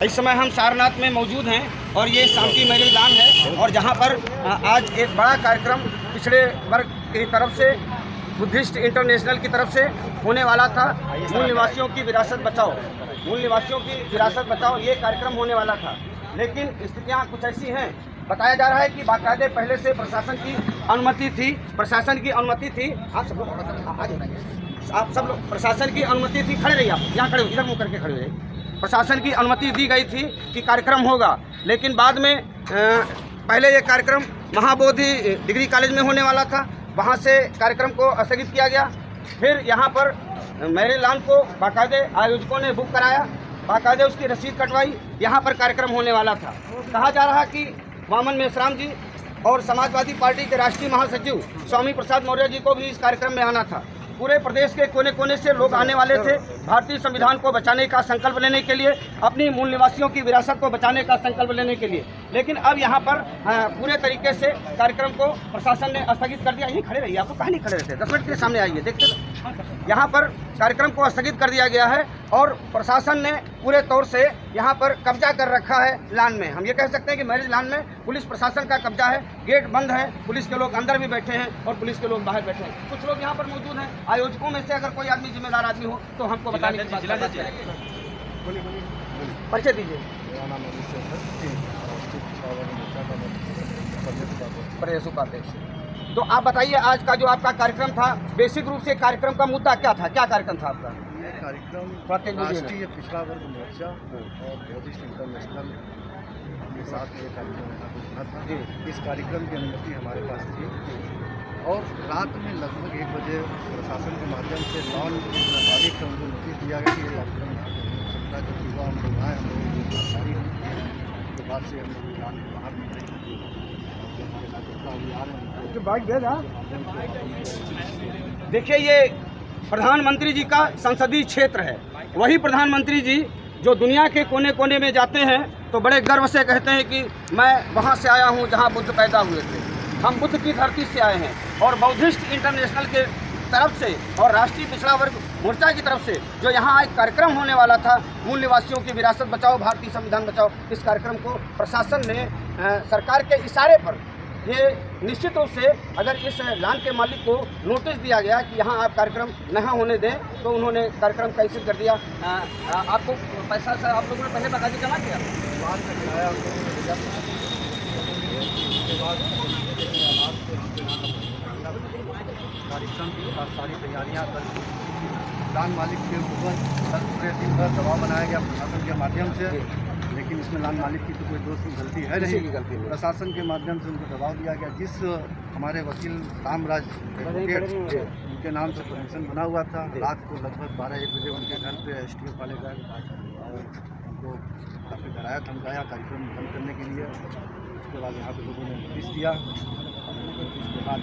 इस समय हम सारनाथ में मौजूद हैं और ये शाम की मैरिज लॉन है और जहाँ पर आज एक बड़ा कार्यक्रम पिछड़े वर्ग की तरफ से बुद्धिस्ट इंटरनेशनल की तरफ से होने वाला था। मूल निवासियों की विरासत बचाओ, मूल निवासियों की विरासत बचाओ ये कार्यक्रम होने वाला था, लेकिन स्थितियाँ कुछ ऐसी हैं। बताया जा रहा है कि बाकायदे पहले से प्रशासन की अनुमति थी, आप सब लोग प्रशासन की अनुमति थी। खड़े रहिए, आप यहाँ खड़े हो, इधर मुँह करके खड़े रहिए। प्रशासन की अनुमति दी गई थी कि कार्यक्रम होगा, लेकिन बाद में पहले ये कार्यक्रम महाबोधि डिग्री कॉलेज में होने वाला था, वहाँ से कार्यक्रम को स्थगित किया गया। फिर यहाँ पर मैरिज लॉन को बाकायदे आयोजकों ने बुक कराया, बाकायदे उसकी रसीद कटवाई, यहाँ पर कार्यक्रम होने वाला था। कहा जा रहा कि वामन मेश्राम जी और समाजवादी पार्टी के राष्ट्रीय महासचिव स्वामी प्रसाद मौर्य जी को भी इस कार्यक्रम में आना था। पूरे प्रदेश के कोने कोने से लोग आने वाले थे भारतीय संविधान को बचाने का संकल्प लेने के लिए, अपनी मूल निवासियों की विरासत को बचाने का संकल्प लेने के लिए। लेकिन अब यहाँ पर पूरे तरीके से कार्यक्रम को प्रशासन ने स्थगित कर दिया। यहीं खड़े रहिए, आपको कहाँ नहीं खड़े रहते, 10 मिनट के सामने आइए, देखते। यहाँ पर कार्यक्रम को स्थगित कर दिया गया है और प्रशासन ने पूरे तौर से यहाँ पर कब्जा कर रखा है लॉन में। हम ये कह सकते हैं कि मैरिज लॉन में पुलिस प्रशासन का कब्जा है, गेट बंद है, पुलिस के लोग अंदर भी बैठे हैं और पुलिस के लोग बाहर बैठे हैं। कुछ लोग यहाँ पर मौजूद हैं। आयोजकों में से अगर कोई आदमी जिम्मेदार आदमी हो तो हमको बताने की बात करें। परिचय दीजिए। प्रदेश उपाध्यक्ष। तो आप बताइए, आज का जो आपका कार्यक्रम था, बेसिक रूप से कार्यक्रम का मुद्दा क्या था, क्या कार्यक्रम था आपका? ये कार्यक्रम राष्ट्रीय पिछड़ा वर्ग मोर्चा और बुद्धिस्ट इंटरनेशनल के साथ ये कार्यक्रम होना था। इस कार्यक्रम की अनुमति हमारे पास थी और रात में लगभग 1 बजे प्रशासन के माध्यम से लॉन मालिक को नोटिस दिया गया कि ये कार्यक्रम सकता, जब सुबह हम लोग आए, हम लोग जानकारी के बाद से हम लोग लॉन के बाहर निकले। देखिए, ये प्रधानमंत्री जी का संसदीय क्षेत्र है। वही प्रधानमंत्री जी जो दुनिया के कोने कोने में जाते हैं तो बड़े गर्व से कहते हैं कि मैं वहाँ से आया हूँ जहाँ बुद्ध पैदा हुए थे। हम बुद्ध की धरती से आए हैं और बुद्धिस्ट इंटरनेशनल के तरफ से और राष्ट्रीय पिछड़ा वर्ग मोर्चा की तरफ से जो यहाँ एक कार्यक्रम होने वाला था, मूल निवासियों की विरासत बचाओ, भारतीय संविधान बचाओ, इस कार्यक्रम को प्रशासन ने सरकार के इशारे पर, ये निश्चित रूप से अगर इस लॉन के मालिक को नोटिस दिया गया कि यहाँ आप कार्यक्रम न होने दें, तो उन्होंने कार्यक्रम कैंसिल कर दिया। आपको पैसा से आप लोगों ने पहले बकायदे जमा किया, कार्यक्रम की सारी तैयारियाँ कर लॉन मालिक के ऊपर पूरे दिन भर दबाव बनाया गया प्रशासन के माध्यम से, लेकिन इसमें लॉन मालिक की तो कोई दोस्त की गलती है नहीं। प्रशासन के माध्यम से उनको दबाव दिया गया। जिस हमारे वकील रामराज उनके नाम से परमिशन बना हुआ था, रात को लगभग 12-1 बजे उनके घर पे STF वाले गए और उनको काफ़ी डराया धमकाया कार्यक्रम बंद करने के लिए। उसके बाद यहाँ पे लोगों ने नोटिस दिया। उसके बाद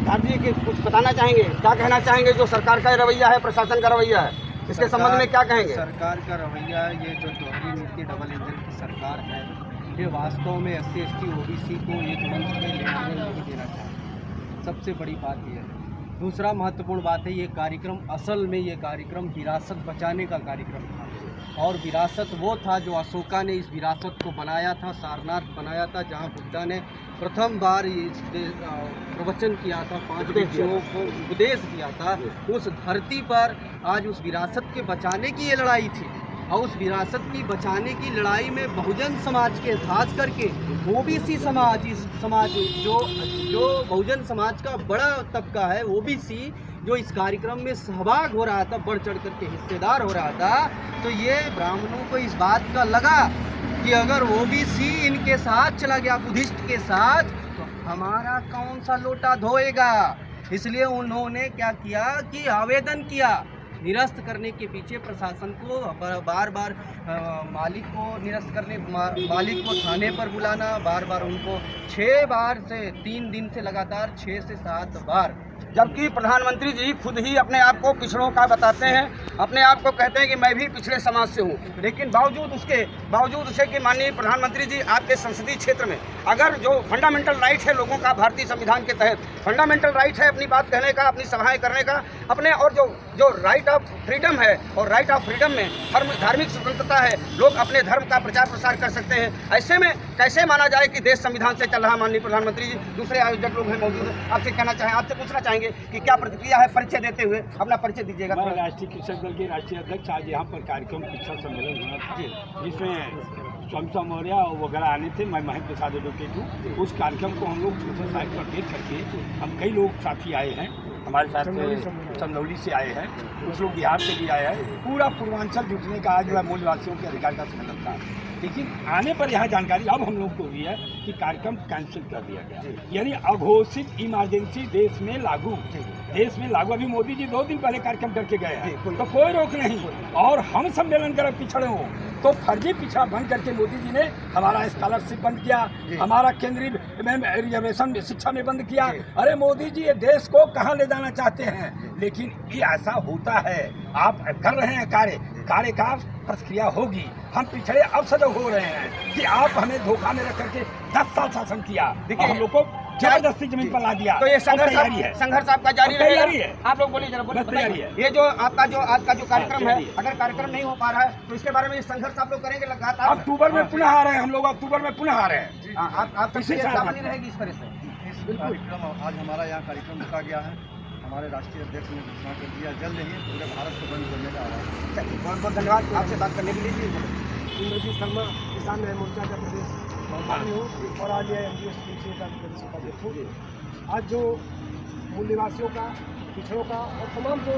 आप जी कुछ बताना चाहेंगे, क्या कहना चाहेंगे जो सरकार का रवैया है, प्रशासन का रवैया है, इसके संबंध में क्या कहेंगे? सरकार का रवैया, ये जो दोहरी नीति डबल इंजन की सरकार है, ये वास्तव में SC ST OBC को एक मंच पे लेने नहीं देना चाहिए। सबसे बड़ी बात यह है। दूसरा महत्वपूर्ण बात है, ये कार्यक्रम असल में ये कार्यक्रम विरासत बचाने का कार्यक्रम था और विरासत वो था जो अशोका ने इस विरासत को बनाया था, सारनाथ बनाया था, जहाँ बुद्धा ने प्रथम बार इस प्रवचन किया था, 5 व्यक्तियों को उपदेश दिया था। उस धरती पर आज उस विरासत के बचाने की ये लड़ाई थी और उस विरासत की बचाने की लड़ाई में बहुजन समाज के, खास करके OBC समाज, इस समाज जो बहुजन समाज का बड़ा तबका है, OBC, जो इस कार्यक्रम में सहभाग हो रहा था, बढ़ चढ़ करके हिस्सेदार हो रहा था। तो ये ब्राह्मणों को इस बात का लगा कि अगर OBC इनके साथ चला गया, बुद्धिस्ट के साथ, तो हमारा कौन सा लोटा धोएगा। इसलिए उन्होंने क्या किया कि आवेदन किया निरस्त करने के पीछे प्रशासन को बार बार मालिक को निरस्त करने, मालिक को थाने पर बुलाना, बार बार उनको 6 बार से 3 दिन से लगातार 6 से 7 बार, जबकि प्रधानमंत्री जी खुद ही अपने आप को पिछड़ों का बताते हैं, अपने आप को कहते हैं कि मैं भी पिछड़े समाज से हूँ। लेकिन बावजूद उसे कि माननीय प्रधानमंत्री जी आपके संसदीय क्षेत्र में अगर जो फंडामेंटल राइट है लोगों का, भारतीय संविधान के तहत फंडामेंटल राइट है अपनी बात कहने का, अपनी सभाएं करने का, अपने और जो जो राइट ऑफ फ्रीडम है और राइट ऑफ फ्रीडम में धार्मिक स्वतंत्रता है, लोग अपने धर्म का प्रचार प्रसार कर सकते हैं। ऐसे में कैसे माना जाए कि देश संविधान से चल रहा है। माननीय प्रधानमंत्री जी, दूसरे आयोजक लोग हैं मौजूद हैं, आपसे कहना चाहें, आपसे पूछना चाहेंगे कि क्या प्रतिक्रिया है परिचय देते हुए, अपना परिचय दीजिएगा। मैं राष्ट्रीय कृषक दल के राष्ट्रीय अध्यक्ष। आज यहाँ पर कार्यक्रम शिक्षा सम्मेलन हुआ था, जिसमें स्वयं मौर्य वगैरह आने थे। मैं महेंद्र प्रसाद एडवोकेट हूँ। उस कार्यक्रम को हम लोग सोशल साइट पर देख करके हम कई लोग साथी आए हैं, हमारे साथ चंदौली से आए हैं, कुछ लोग बिहार से भी आए हैं। पूरा पूर्वांचल जुटने का आज जो है मूलवासियों के अधिकार का सम्मेलन था। लेकिन आने पर यहाँ जानकारी अब हम लोग को हुई है कि कार्यक्रम कैंसिल कर दिया गया, यानी अघोषित इमरजेंसी देश में लागू। अभी मोदी जी 2 दिन पहले कार्यक्रम करके गए हैं, तो कोई रोक नहीं। और हम सम्मेलन कर पिछड़े हो तो फर्जी पिछड़ा बन करके मोदी जी ने हमारा स्कॉलरशिप बंद किया, हमारा केंद्रीय रिजर्वेशन शिक्षा में बंद किया। अरे मोदी जी, ये देश को कहाँ ले जाना चाहते हैं? लेकिन ये ऐसा होता है, आप कर रहे हैं कार्य का प्रक्रिया होगी। हम पिछड़े अब सजग हो रहे हैं कि आप हमें धोखा में रख करके 10 साल शासन किया, देखिए हम लोग को जबरदस्ती जमीन पर ला दिया। तो ये संघर्ष आपका जारी रहेगा। आप लोग बोलिए जरा, बोलिए। ये जो आपका जो आज का जो कार्यक्रम है, अगर कार्यक्रम नहीं हो पा रहा है तो इसके बारे में संघर्ष आप लोग करेंगे लगातार? अक्टूबर में पुनः आ रहे हैं हम लोग, अक्टूबर में पुनः आ रहे हैं। आप बनी रहेगी इस तरह से? बिल्कुल। आज हमारा यहाँ कार्यक्रम रुका गया है। हमारे राष्ट्रीय अध्यक्ष ने घोषणा कर दिया, जल्द ही पूरे भारत को बंद करने का आह्वान। बहुत बहुत धन्यवाद आपसे बात करने के लिए। इंद्रजीत शर्मा, किसान न्याय मोर्चा का प्रदेश प्रभारी हूँ और आज ये एमजीएस का प्रदेश उपाध्यक्ष हूँ। आज जो मूल निवासियों का, पिछड़ों का और तमाम जो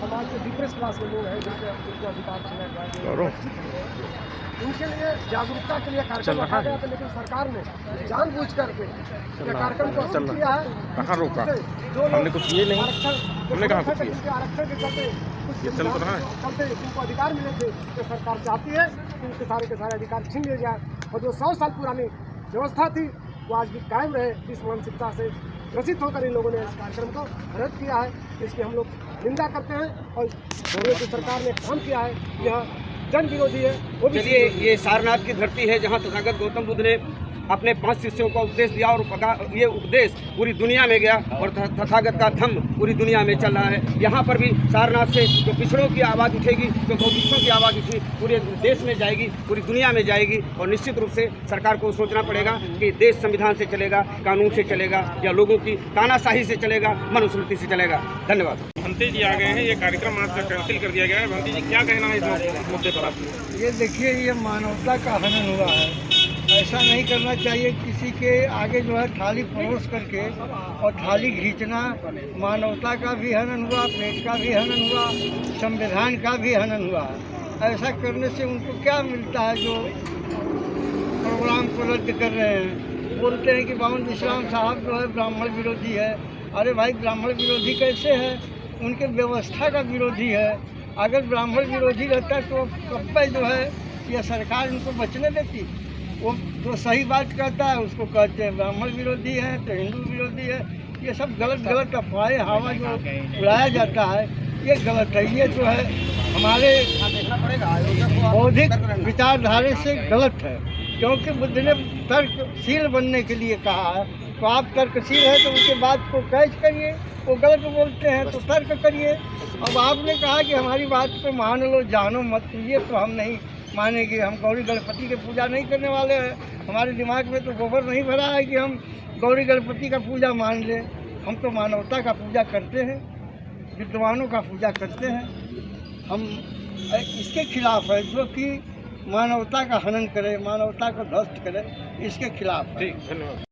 समाज के डिप्रेस क्लास के लोग हैं, जिनको अधिकार छीना गया, उनके लिए जागरूकता के लिए कार्यक्रम रखा गया था। लेकिन सरकार ने जानबूझ करके कार्यक्रम को असर किया है। कहाँ रोका? जो हमने कुछ ये नहीं, हमने कहा कुछ आरक्षण के चलते चलते जिनको अधिकार मिले थे, तो सरकार चाहती है कि उनके सारे के सारे अधिकार छीन लिए जाए। और जो 100 साल पुरानी व्यवस्था थी वो आज भी कायम रहे। इस मानसिकता से ग्रसित होकर इन लोगों ने इस कार्यक्रम को रद्द किया है। इसकी हम लोग निंदा करते हैं और जो सरकार ने काम किया है यह जन विरोधी है। वो भी चलिए, ये सारनाथ की धरती है जहाँ तथागत गौतम बुद्ध ने अपने 5 शिष्यों को उपदेश दिया और ये उपदेश पूरी दुनिया में गया और तथागत का धम्म पूरी दुनिया में चल रहा है। यहाँ पर भी सारनाथ से जो पिछड़ों की आवाज़ उठेगी, जो गौपिष्ठों की आवाज़ उठी, पूरे देश में जाएगी, पूरी दुनिया में जाएगी। और निश्चित रूप से सरकार को सोचना पड़ेगा कि देश संविधान से चलेगा, कानून से चलेगा, या लोगों की तानाशाही से चलेगा, मनुस्मृति से चलेगा। धन्यवाद। भंते जी आ गए हैं, ये कार्यक्रम आज कैंसिल कर दिया गया है। भंते जी, क्या कहना है इस मुद्दे पर आपको? ये देखिए, ये मानवता का हनन हुआ है। ऐसा नहीं करना चाहिए। किसी के आगे जो है थाली परोस करके और थाली खींचना मानवता का भी हनन हुआ, पेट का भी हनन हुआ, संविधान का भी हनन हुआ। ऐसा करने से उनको क्या मिलता है जो प्रोग्राम को रद्द कर रहे हैं? बोलते हैं कि बावन इस्लाम साहब जो है ब्राह्मण विरोधी है। अरे भाई, ब्राह्मण विरोधी कैसे है? उनके व्यवस्था का विरोधी है। अगर ब्राह्मण विरोधी रहता तो कब पे जो है यह सरकार इनको बचने देती? वो जो सही बात कहता है उसको कहते हैं ब्राह्मण विरोधी है, तो हिंदू विरोधी है। ये सब गलत अफवाहें हवा जो उड़ाया जाता है, ये गलत है। ये जो है हमारे बौद्धिक विचारधारा से गलत है। क्योंकि बुद्ध ने तर्कशील बनने के लिए कहा है, तो आप तर्कशील है तो उनके बात को कैच करिए। वो गलत बोलते हैं तो तर्क करिए। अब आपने कहा कि हमारी बात को मान लो, जानो मत, ये तो हम नहीं मानेंगे। हम गौरी गणपति की पूजा नहीं करने वाले हैं। हमारे दिमाग में तो गोबर नहीं भरा है कि हम गौरी गणपति का पूजा मान लें। हम तो मानवता का पूजा करते हैं, विद्वानों का पूजा करते हैं। हम इसके खिलाफ है जो कि मानवता का हनन करे, मानवता को ध्वस्त करे, इसके खिलाफ है। ठीक, धन्यवाद।